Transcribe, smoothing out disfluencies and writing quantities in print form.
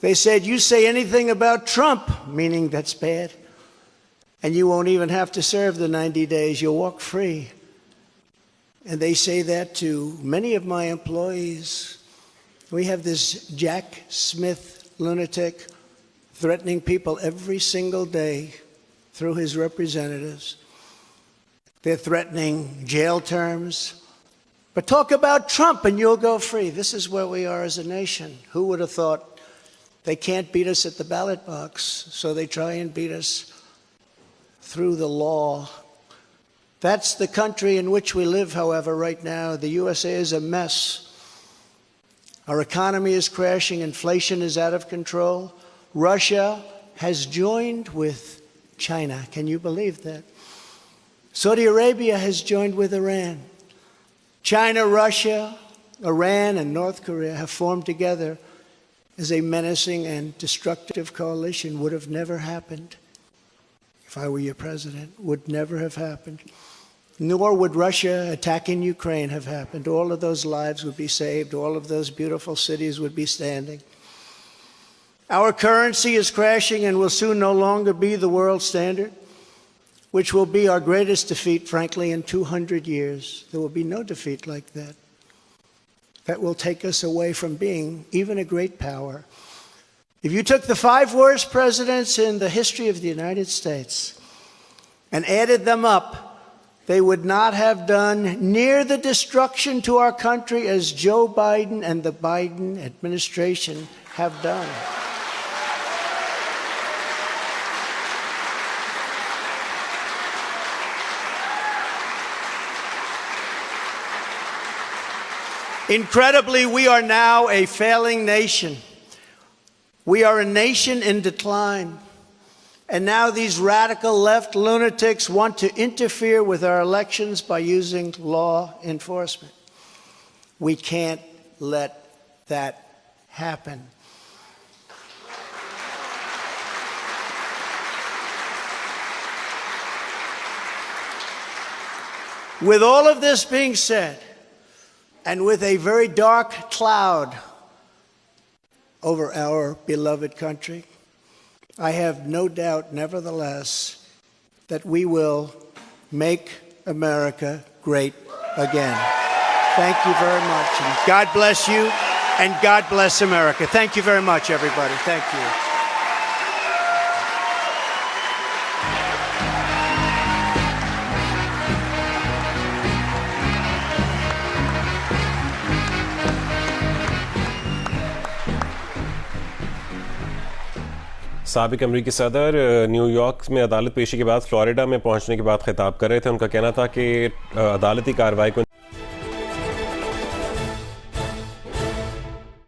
They said, you say anything about Trump, meaning that's bad, and you won't even have to serve the 90 days. You'll walk free. And they say that to many of my employees. We have this Jack Smith lunatic threatening people every single day through his representatives. They're threatening jail terms. But talk about Trump and you'll go free. This is where we are as a nation. Who would have thought? They can't beat us at the ballot box, so they try and beat us through the law. That's the country in which we live, however, right now. The USA is a mess. Our economy is crashing. Inflation is out of control. Russia has joined with China. Can you believe that? Saudi Arabia has joined with Iran. China, Russia, Iran, and North Korea have formed together as a menacing and destructive coalition. Would have never happened if I were your president. Would never have happened. Nor would Russia attacking Ukraine have happened. All of those lives would be saved. All of those beautiful cities would be standing. Our currency is crashing and will soon no longer be the world standard, which will be our greatest defeat, frankly, in 200 years. There will be no defeat like that. That will take us away from being even a great power. If you took the 5 worst presidents in the history of the United States and added them up, they would not have done near the destruction to our country as Joe Biden and the Biden administration have done. Incredibly, we are now a failing nation. We are a nation in decline. And now these radical left lunatics want to interfere with our elections by using law enforcement. We can't let that happen. With all of this being said, and with a very dark cloud over our beloved country, I have no doubt, nevertheless, that we will make America great again. Thank you very much. And God bless you, and God bless America. Thank you very much, everybody. Thank you. साबिक अमरीकी सदर New York में अदालत पेशी के बाद Florida में पहुंचने के बाद खिताब कर रहे थे. उनका कहना था कि अदालती कार्रवाई को